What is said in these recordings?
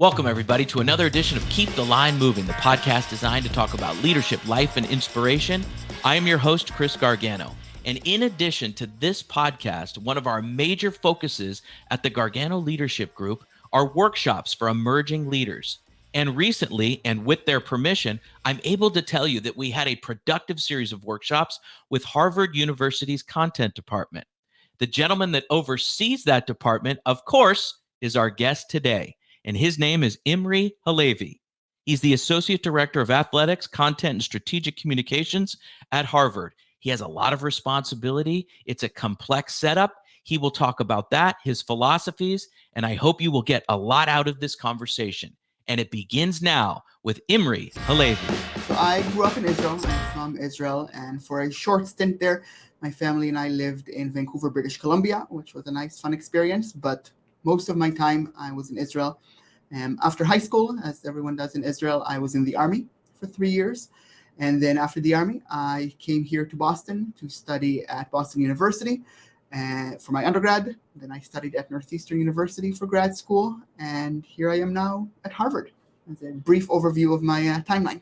Welcome, everybody, to another edition of Keep the Line Moving, the podcast designed to talk about leadership, life, and inspiration. I am your host, Chris Gargano. And in addition to this podcast, one of our major focuses at the Gargano Leadership Group are workshops for emerging leaders. And recently, and with their permission, I'm able to tell you that we had a productive series of workshops with Harvard University's content department. The gentleman that oversees that department, of course, is our guest today, and his name is Imry Halevi. He's the Associate Director of Athletics, Content, and Strategic Communications at Harvard. He has a lot of responsibility. It's a complex setup. He will talk about that, his philosophies, and I hope you will get a lot out of this conversation. And it begins now with Imry Halevi. So I grew up in Israel. I'm from Israel, and for a short stint there, my family and I lived in Vancouver, British Columbia, which was a nice, fun experience, but most of my time I was in Israel. After high school, as everyone does in Israel, I was in the Army for 3 years. And then after the Army, I came here to Boston to study at Boston University for my undergrad. Then I studied at Northeastern University for grad school. And here I am now at Harvard. As a brief overview of my timeline.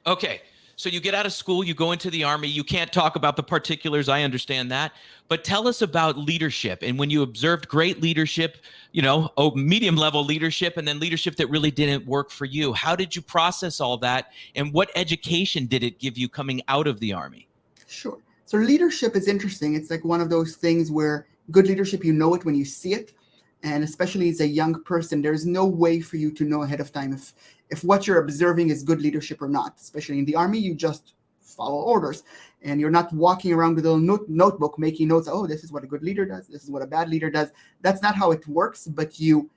Okay. So you get out of school, you go into the Army. You can't talk about the particulars. I understand that. But tell us about leadership. And when you observed great leadership, medium level leadership, and then leadership that really didn't work for you, how did you process all that? And what education did it give you coming out of the Army? Sure. So leadership is interesting. It's like one of those things where good leadership, you know it when you see it. And especially as a young person, there's no way for you to know ahead of time if what you're observing is good leadership or not. Especially in the Army, you just follow orders. And you're not walking around with a little notebook making notes. Oh, this is what a good leader does. This is what a bad leader does. That's not how it works. But you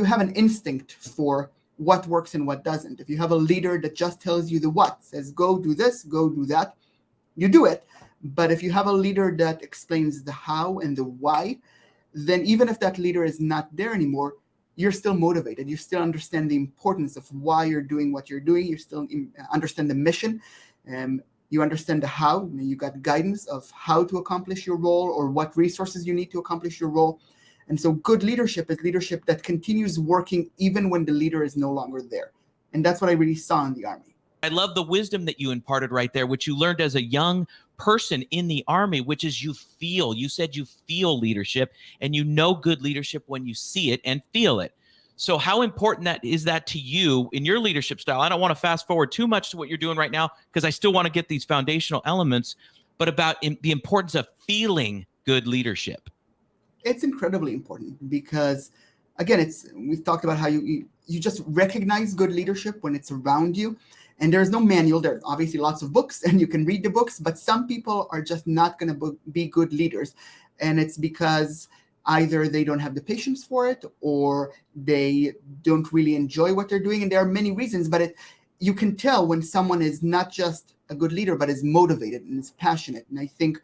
have an instinct for what works and what doesn't. If you have a leader that just tells you the what, says go do this, go do that, you do it. But if you have a leader that explains the how and the why, then even if that leader is not there anymore, you're still motivated. You still understand the importance of why you're doing what you're doing. You still understand the mission. You understand the how. You got guidance of how to accomplish your role or what resources you need to accomplish your role. And so good leadership is leadership that continues working even when the leader is no longer there. And that's what I really saw in the Army. I love the wisdom that you imparted right there, which you learned as a young person in the Army, which is you said you feel leadership, and you know good leadership when you see it and feel it. So how important is that to you in your leadership style? I don't want to fast forward too much to what you're doing right now, because I still want to get these foundational elements, but about the importance of feeling good leadership. It's incredibly important because, again, we've talked about how you just recognize good leadership when it's around you. And there's no manual. There's obviously lots of books and you can read the books, but some people are just not going to be good leaders. And it's because either they don't have the patience for it or they don't really enjoy what they're doing. And there are many reasons, but you can tell when someone is not just a good leader, but is motivated and is passionate. And I think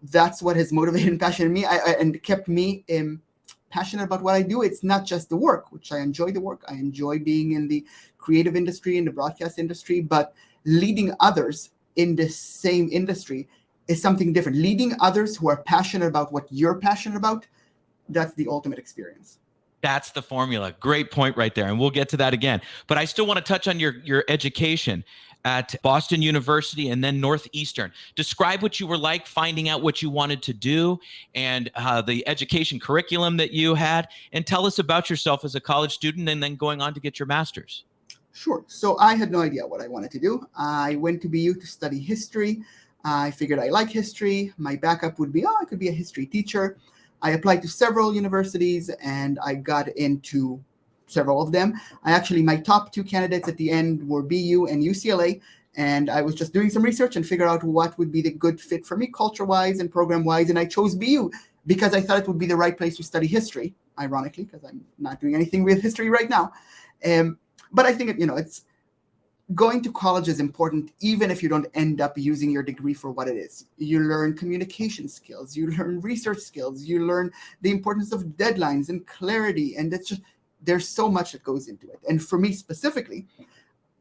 that's what has motivated and passionate me and kept me passionate about what I do. It's not just the work, which I enjoy the work. I enjoy being in the creative industry, in the broadcast industry, but leading others in the same industry is something different. Leading others who are passionate about what you're passionate about, that's the ultimate experience. That's the formula. Great point right there. And we'll get to that again. But I still want to touch on your education at Boston University and then Northeastern. Describe what you were like finding out what you wanted to do and the education curriculum that you had. And tell us about yourself as a college student and then going on to get your master's. Sure. So I had no idea what I wanted to do. I went to BU to study history. I figured I like history. My backup would be, I could be a history teacher. I applied to several universities and I got into several of them. My top two candidates at the end were BU and UCLA. And I was just doing some research and figure out what would be the good fit for me culture-wise and program-wise. And I chose BU because I thought it would be the right place to study history, ironically, because I'm not doing anything with history right now. But I think, it's going to college is important, even if you don't end up using your degree for what it is. You learn communication skills, you learn research skills, you learn the importance of deadlines and clarity. And there's so much that goes into it. And for me specifically,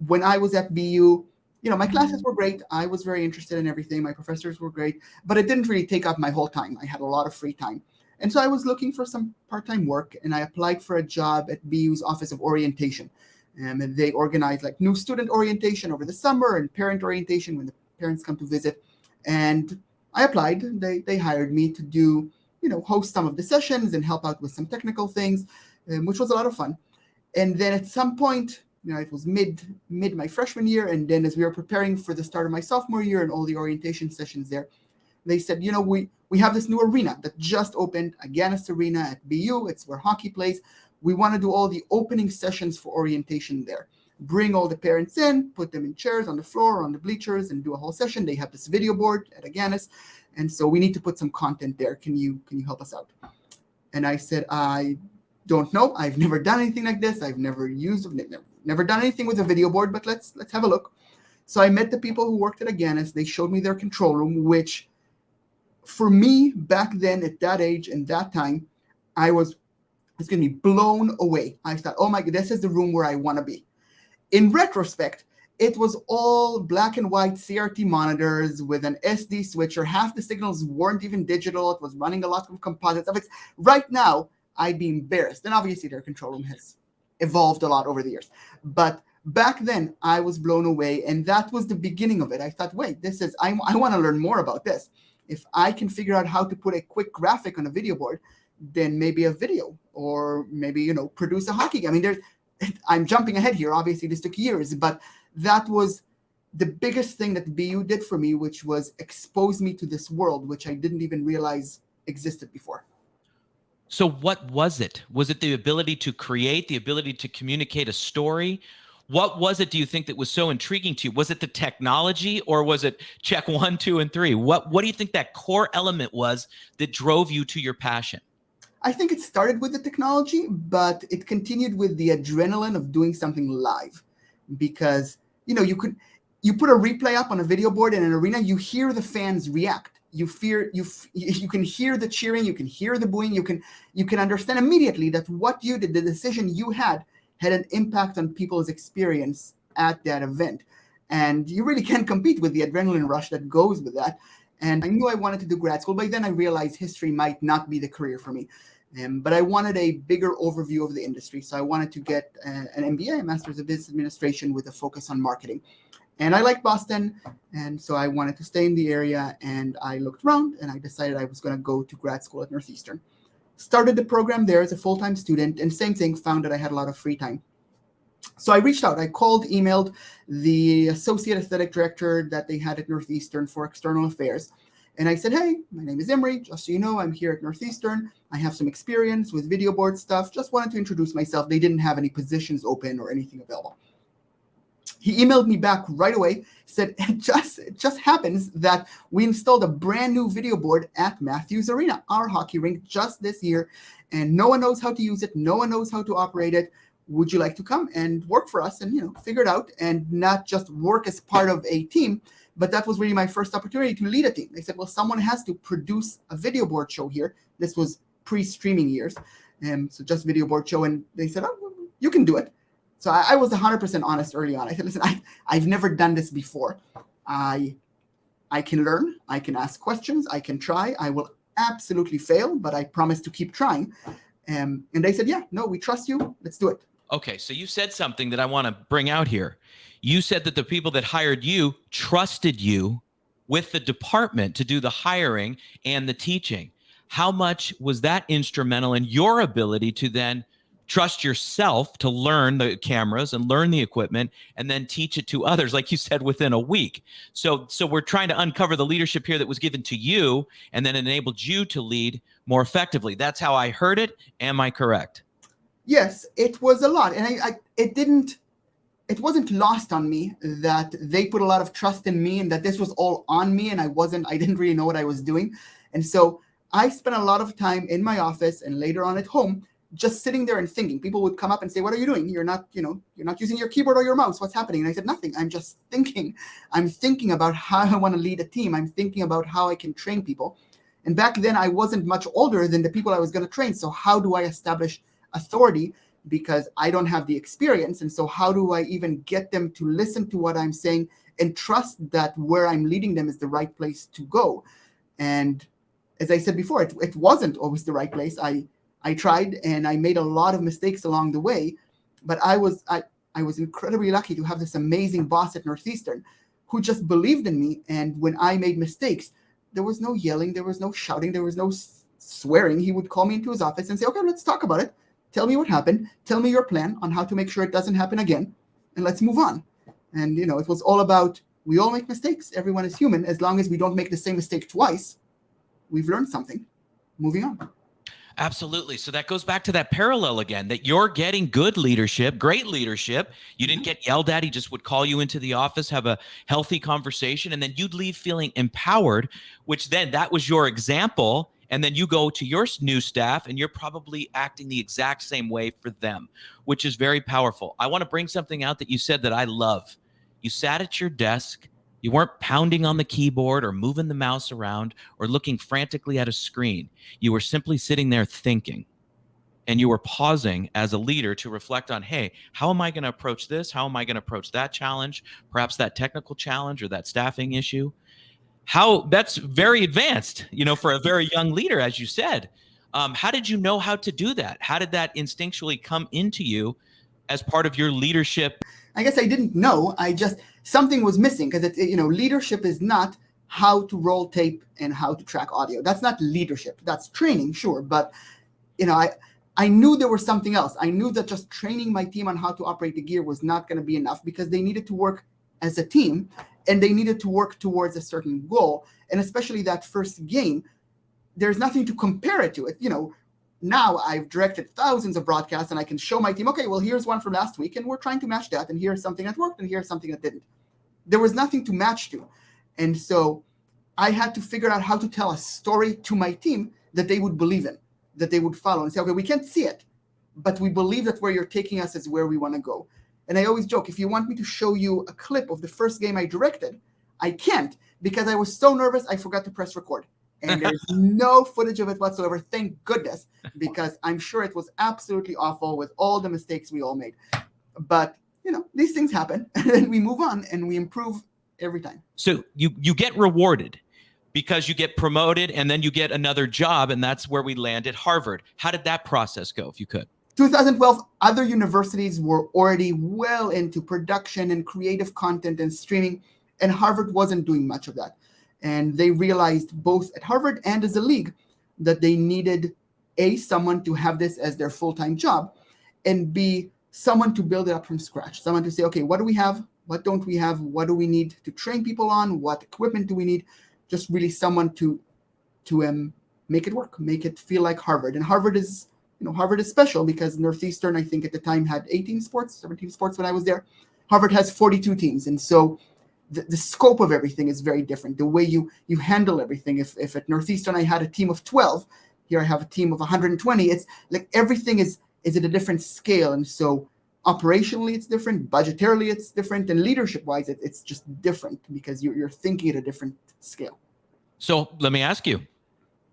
when I was at BU, my classes were great. I was very interested in everything. My professors were great, but it didn't really take up my whole time. I had a lot of free time. And so I was looking for some part-time work, and I applied for a job at BU's Office of Orientation. And they organize like new student orientation over the summer and parent orientation when the parents come to visit. And I applied. They hired me to do, host some of the sessions and help out with some technical things, which was a lot of fun. And then at some point, it was mid my freshman year, and then as we were preparing for the start of my sophomore year and all the orientation sessions there, they said, we have this new arena that just opened, Aganis Arena at BU. It's where hockey plays. We want to do all the opening sessions for orientation there. Bring all the parents in, put them in chairs on the floor, on the bleachers, and do a whole session. They have this video board at Aganis, and so we need to put some content there. Can you help us out? And I said, I don't know. I've never done anything like this. I've never done anything with a video board, but let's have a look. So I met the people who worked at Aganis. They showed me their control room, which for me back then at that age and that time, I was blown away. I thought, oh my God, this is the room where I want to be. In retrospect, it was all black and white CRT monitors with an SD switcher. Half the signals weren't even digital. It was running a lot of composite stuff. Right now, I'd be embarrassed. And obviously their control room has evolved a lot over the years. But back then, I was blown away. And that was the beginning of it. I thought, wait, I want to learn more about this. If I can figure out how to put a quick graphic on a video board, then maybe a video, or maybe, produce a hockey game. I mean, I'm jumping ahead here. Obviously, this took years, but that was the biggest thing that BU did for me, which was expose me to this world, which I didn't even realize existed before. So what was it? Was it the ability to create, the ability to communicate a story? What was it, do you think, that was so intriguing to you? Was it the technology, or was it check 1, 2, and 3? What do you think that core element was that drove you to your passion? I think it started with the technology, but it continued with the adrenaline of doing something live, because you put a replay up on a video board in an arena, you hear the fans react. You can hear the cheering, you can hear the booing, you can understand immediately that what you did, the decision you had an impact on people's experience at that event. And you really can't compete with the adrenaline rush that goes with that. And I knew I wanted to do grad school. By then I realized history might not be the career for me. But I wanted a bigger overview of the industry. So I wanted to get an MBA, a Master's of Business Administration, with a focus on marketing. And I liked Boston, and so I wanted to stay in the area. And I looked around, and I decided I was going to go to grad school at Northeastern. Started the program there as a full-time student, and same thing, found that I had a lot of free time. So I reached out. I called, emailed the associate aesthetic director that they had at Northeastern for external affairs. And I said, hey, my name is Imry. Just so you know, I'm here at Northeastern. I have some experience with video board stuff. Just wanted to introduce myself. They didn't have any positions open or anything available. He emailed me back right away, said, it just happens that we installed a brand new video board at Matthews Arena, our hockey rink, just this year. And no one knows how to use it. No one knows how to operate it. Would you like to come and work for us and, figure it out, and not just work as part of a team? But that was really my first opportunity to lead a team. They said, well, someone has to produce a video board show here. This was pre-streaming years. So just video board show. And they said, oh, you can do it. So I was 100% honest early on. I said, listen, I've never done this before. I can learn. I can ask questions. I can try. I will absolutely fail, but I promise to keep trying. And they said, yeah, no, we trust you. Let's do it. Okay, so you said something that I want to bring out here. You said that the people that hired you trusted you with the department to do the hiring and the teaching. How much was that instrumental in your ability to then trust yourself to learn the cameras and learn the equipment and then teach it to others, like you said, within a week? So we're trying to uncover the leadership here that was given to you and then enabled you to lead more effectively. That's how I heard it. Am I correct? Yes, it was a lot. And it wasn't lost on me that they put a lot of trust in me and that this was all on me, and I didn't really know what I was doing. And so I spent a lot of time in my office and later on at home just sitting there and thinking. People would come up and say, what are you doing? You're not using your keyboard or your mouse. What's happening? And I said, nothing. I'm just thinking. I'm thinking about how I want to lead a team. I'm thinking about how I can train people. And back then I wasn't much older than the people I was going to train. So how do I establish authority? Because I don't have the experience. And so how do I even get them to listen to what I'm saying and trust that where I'm leading them is the right place to go? And as I said before, it wasn't always the right place. I tried and I made a lot of mistakes along the way, but I was incredibly lucky to have this amazing boss at Northeastern who just believed in me. And when I made mistakes, there was no yelling, there was no shouting, there was no swearing. He would call me into his office and say, okay, let's talk about it. Tell me what happened. Tell me your plan on how to make sure it doesn't happen again. And let's move on. And, it was all about, we all make mistakes. Everyone is human. As long as we don't make the same mistake twice, we've learned something. Moving on. Absolutely. So that goes back to that parallel again, that you're getting good leadership, great leadership. You didn't get yelled at. He just would call you into the office, have a healthy conversation, and then you'd leave feeling empowered, which then that was your example. And then you go to your new staff and you're probably acting the exact same way for them, which is very powerful. I want to bring something out that you said that I love. You sat at your desk. You weren't pounding on the keyboard or moving the mouse around or looking frantically at a screen. You were simply sitting there thinking, and you were pausing as a leader to reflect on, hey, how am I going to approach this? How am I going to approach that challenge? Perhaps that technical challenge or that staffing issue. That's very advanced, for a very young leader, as you said. How did you know how to do that? How did that instinctually come into you as part of your leadership? I guess I didn't know. Something was missing because leadership is not how to roll tape and how to track audio. That's not leadership. That's training, sure. But, I knew there was something else. I knew that just training my team on how to operate the gear was not going to be enough because they needed to work as a team and they needed to work towards a certain goal. And especially that first game, there's nothing to compare it to. Now I've directed thousands of broadcasts and I can show my team, okay, well, here's one from last week and we're trying to match that. And here's something that worked and here's something that didn't. There was nothing to match to. And so I had to figure out how to tell a story to my team that they would believe in, that they would follow and say, okay, we can't see it, but we believe that where you're taking us is where we want to go. And I always joke, if you want me to show you a clip of the first game I directed, I can't because I was so nervous I forgot to press record. And there's no footage of it whatsoever, thank goodness, because I'm sure it was absolutely awful with all the mistakes we all made. But, these things happen, and then we move on and we improve every time. So you get rewarded because you get promoted and then you get another job, and that's where we land at Harvard. How did that process go, if you could? 2012, other universities were already well into production and creative content and streaming, and Harvard wasn't doing much of that. And they realized both at Harvard and as a league that they needed someone to have this as their full-time job, and B, someone to build it up from scratch, someone to say, okay, what do we have? What don't we have? What do we need to train people on? What equipment do we need? Just really someone to make it work, make it feel like Harvard. And Harvard is special because Northeastern, I think at the time had 17 sports when I was there. Harvard has 42 teams. And so the scope of everything is very different. The way you handle everything. If at Northeastern I had a team of 12, here I have a team of 120. It's like everything is at a different scale. And so operationally it's different, budgetarily it's different, and leadership-wise it's just different because you're thinking at a different scale. So let me ask you,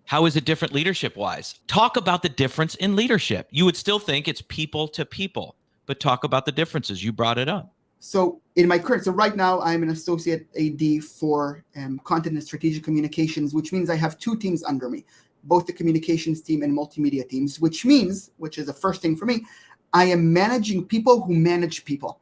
how is it different leadership-wise? Talk about the difference in leadership. You would still think it's people to people, but talk about the differences. You brought it up. So right now I'm an associate AD for content and strategic communications, which means I have two teams under me, both the communications team and multimedia teams, which is the first thing for me, I am managing people who manage people.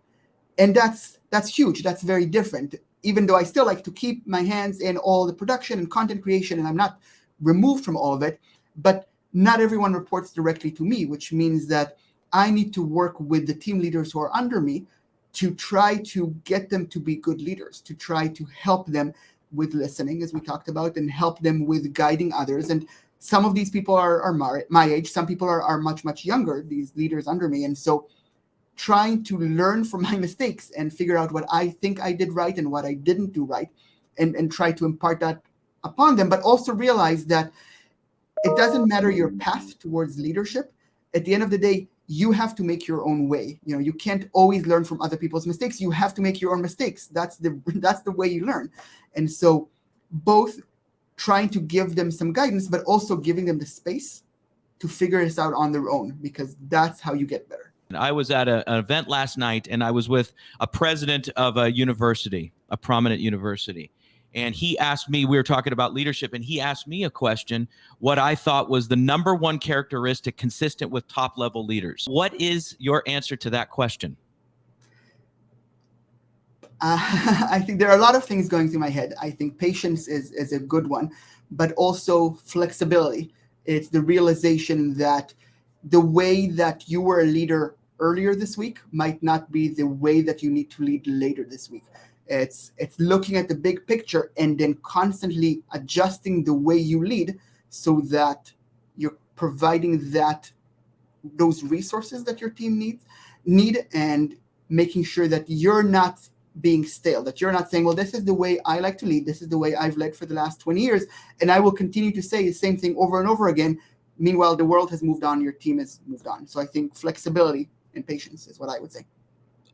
And that's huge. That's very different. Even though I still like to keep my hands in all the production and content creation, and I'm not removed from all of it, but not everyone reports directly to me, which means that I need to work with the team leaders who are under me to try to get them to be good leaders, to try to help them with listening, as we talked about, and help them with guiding others. And some of these people are my age. Some people are much, much younger, these leaders under me. And so trying to learn from my mistakes and figure out what I think I did right and what I didn't do right, and try to impart that upon them, but also realize that it doesn't matter your path towards leadership. At the end of the day, you have to make your own way. You can't always learn from other people's mistakes. You have to make your own mistakes. That's the way you learn. And so both trying to give them some guidance, but also giving them the space to figure this out on their own, because that's how you get better. I was at an event last night, and I was with a president of a university, a prominent university. And he asked me, we were talking about leadership, and he asked me a question, what I thought was the number one characteristic consistent with top level leaders. What is your answer to that question? I think there are a lot of things going through my head. I think patience is a good one, but also flexibility. It's the realization that the way that you were a leader earlier this week might not be the way that you need to lead later this week. It's looking at the big picture and then constantly adjusting the way you lead so that you're providing those resources that your team need and making sure that you're not being stale, that you're not saying, well, this is the way I like to lead, this is the way I've led for the last 20 years, and I will continue to say the same thing over and over again. Meanwhile, the world has moved on, your team has moved on. So I think flexibility and patience is what I would say.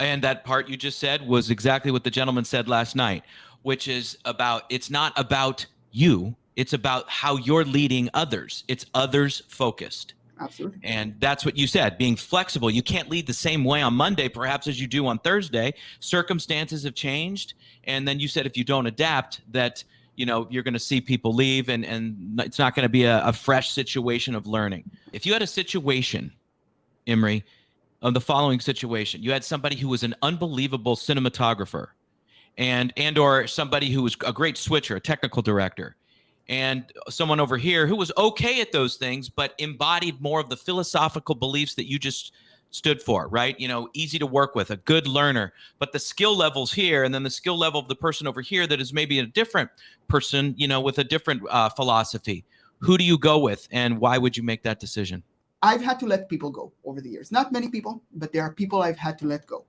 And that part you just said was exactly what the gentleman said last night, which is about, it's not about you, it's about how you're leading others. It's others focused. Absolutely. And that's what you said, being flexible. You can't lead the same way on Monday, perhaps, as you do on Thursday. Circumstances have changed. And then you said if you don't adapt, that you're going to see people leave and it's not going to be a fresh situation of learning. If you had a situation, Imry, of the following situation, you had somebody who was an unbelievable cinematographer and or somebody who was a great switcher, a technical director, and someone over here who was okay at those things, but embodied more of the philosophical beliefs that you just stood for, right? Easy to work with, a good learner, but the skill levels here, and then the skill level of the person over here that is maybe a different person, with a different philosophy. Who do you go with, and why would you make that decision? I've had to let people go over the years. Not many people, but there are people I've had to let go.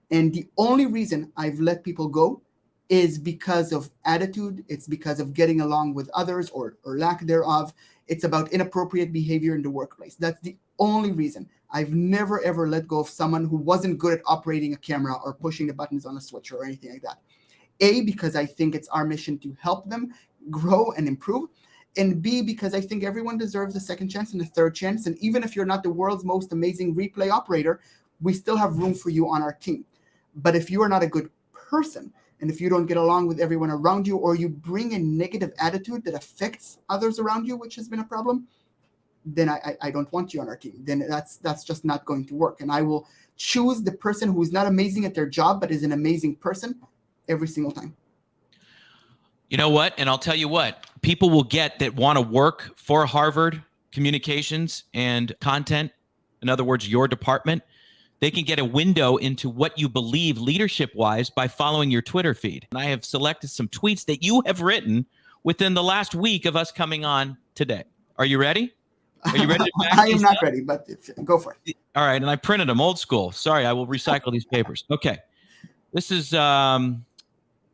And the only reason I've let people go is because of attitude. It's because of getting along with others or lack thereof. It's about inappropriate behavior in the workplace. That's the only reason. I've never, ever let go of someone who wasn't good at operating a camera or pushing the buttons on a switcher or anything like that. A, because I think it's our mission to help them grow and improve. And B, because I think everyone deserves a second chance and a third chance. And even if you're not the world's most amazing replay operator, we still have room for you on our team. But if you are not a good person, and if you don't get along with everyone around you, or you bring a negative attitude that affects others around you, which has been a problem, then I don't want you on our team. Then that's just not going to work. And I will choose the person who is not amazing at their job, but is an amazing person every single time. You know what? And I'll tell you what, people will get that want to work for Harvard Communications and Content. In other words, your department. They can get a window into what you believe leadership-wise by following your Twitter feed. And I have selected some tweets that you have written within the last week of us coming on today. Are you ready? Are you ready to back I am these not up? ready, but go for it. All right, and I printed them old school. Sorry, I will recycle these papers. Okay. This is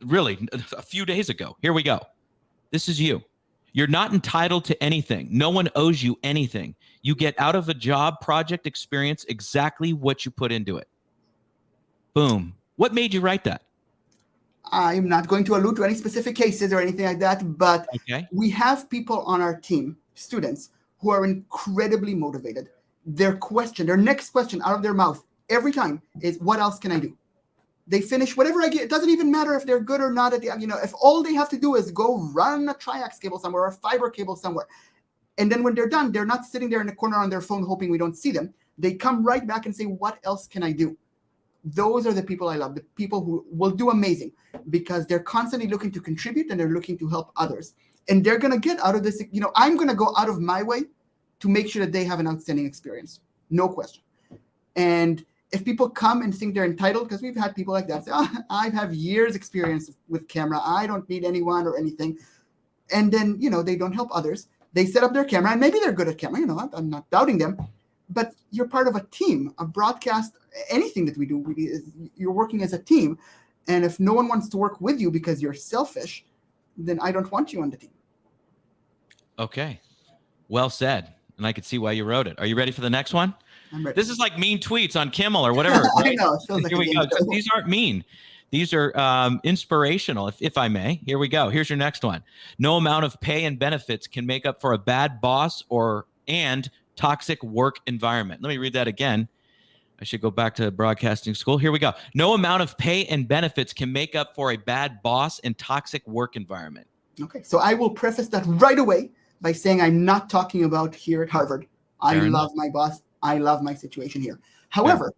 really a few days ago. Here we go. This is you. You're not entitled to anything. No one owes you anything. You get out of a job project experience exactly what you put into it. Boom. What made you write that? I'm not going to allude to any specific cases or anything like that, but we have people on our team, students, who are incredibly motivated. Their next question out of their mouth every time is, what else can I do? They finish whatever I get. It doesn't even matter if they're good or not. If all they have to do is go run a triax cable somewhere or a fiber cable somewhere. And then when they're done, they're not sitting there in the corner on their phone hoping we don't see them. They come right back and say, what else can I do? Those are the people I love, the people who will do amazing because they're constantly looking to contribute and they're looking to help others. And they're going to get out of this. I'm going to go out of my way to make sure that they have an outstanding experience. No question. And if people come and think they're entitled, because we've had people like that say, I have years experience with camera. I don't need anyone or anything. And then, they don't help others. They set up their camera and maybe they're good at camera. I'm not doubting them, but you're part of a team, a broadcast, anything that we do, you're working as a team. And if no one wants to work with you because you're selfish, then I don't want you on the team. Okay. Well said. And I could see why you wrote it. Are you ready for the next one? I'm ready. This is like mean tweets on Kimmel or whatever. Right? I know. It feels like Here we go. These aren't mean. These are inspirational, if I may. Here we go. Here's your next one. No amount of pay and benefits can make up for a bad boss and toxic work environment. Let me read that again. I should go back to broadcasting school. Here we go. No amount of pay and benefits can make up for a bad boss and toxic work environment. Okay, so I will preface that right away by saying I'm not talking about here at Harvard. I love my boss. I love my situation here. However,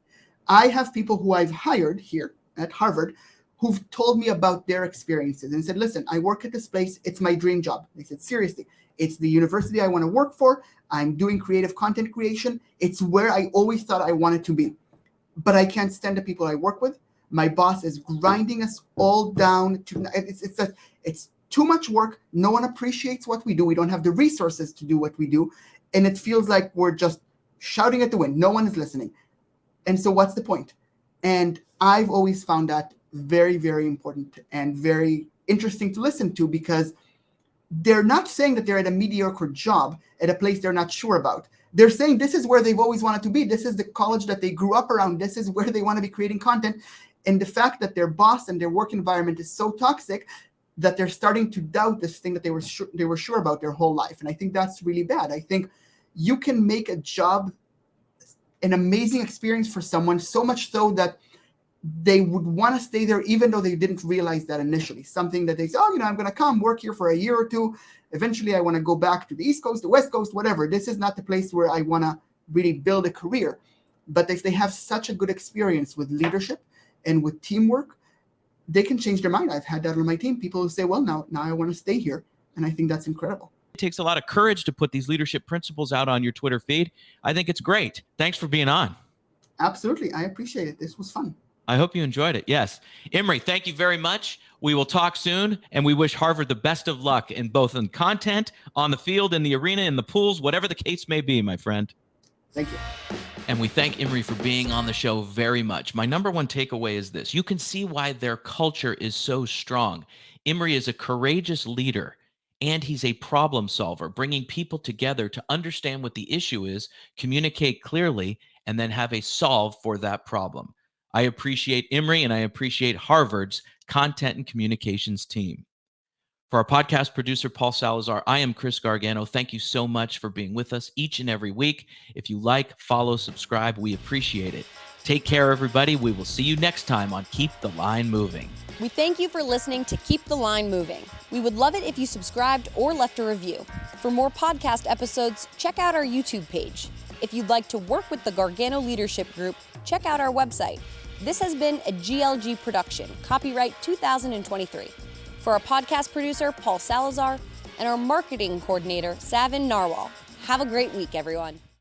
I have people who I've hired here at Harvard who've told me about their experiences and said, listen, I work at this place. It's my dream job. They said, seriously, it's the university I want to work for. I'm doing creative content creation. It's where I always thought I wanted to be. But I can't stand the people I work with. My boss is grinding us all down. It's too much work. No one appreciates what we do. We don't have the resources to do what we do. And it feels like we're just shouting at the wind. No one is listening. And so what's the point? And I've always found that very, very important and very interesting to listen to, because they're not saying that they're at a mediocre job at a place they're not sure about. They're saying this is where they've always wanted to be. This is the college that they grew up around. This is where they want to be creating content. And the fact that their boss and their work environment is so toxic that they're starting to doubt this thing that they were sure about their whole life. And I think that's really bad. I think you can make a job an amazing experience for someone, so much so that they would want to stay there even though they didn't realize that initially. Something that they say, oh, I'm going to come work here for a year or two. Eventually, I want to go back to the East Coast, the West Coast, whatever. This is not the place where I want to really build a career. But if they have such a good experience with leadership and with teamwork, they can change their mind. I've had that on my team. People who say, well, now I want to stay here. And I think that's incredible. It takes a lot of courage to put these leadership principles out on your Twitter feed. I think it's great. Thanks for being on. Absolutely. I appreciate it. This was fun. I hope you enjoyed it. Yes. Imry, thank you very much. We will talk soon, and we wish Harvard the best of luck in both in content, on the field, in the arena, in the pools, whatever the case may be, my friend. Thank you. And we thank Imry for being on the show very much. My number one takeaway is this. You can see why their culture is so strong. Imry is a courageous leader, and he's a problem solver, bringing people together to understand what the issue is, communicate clearly, and then have a solve for that problem. I appreciate Imry, and I appreciate Harvard's content and communications team. For our podcast producer, Paul Salazar, I am Chris Gargano. Thank you so much for being with us each and every week. If you like, follow, subscribe, we appreciate it. Take care, everybody. We will see you next time on Keep the Line Moving. We thank you for listening to Keep the Line Moving. We would love it if you subscribed or left a review. For more podcast episodes, check out our YouTube page. If you'd like to work with the Gargano Leadership Group, check out our website. This has been a GLG production, copyright 2023. For our podcast producer, Paul Salazar, and our marketing coordinator, Savin Narwal. Have a great week, everyone.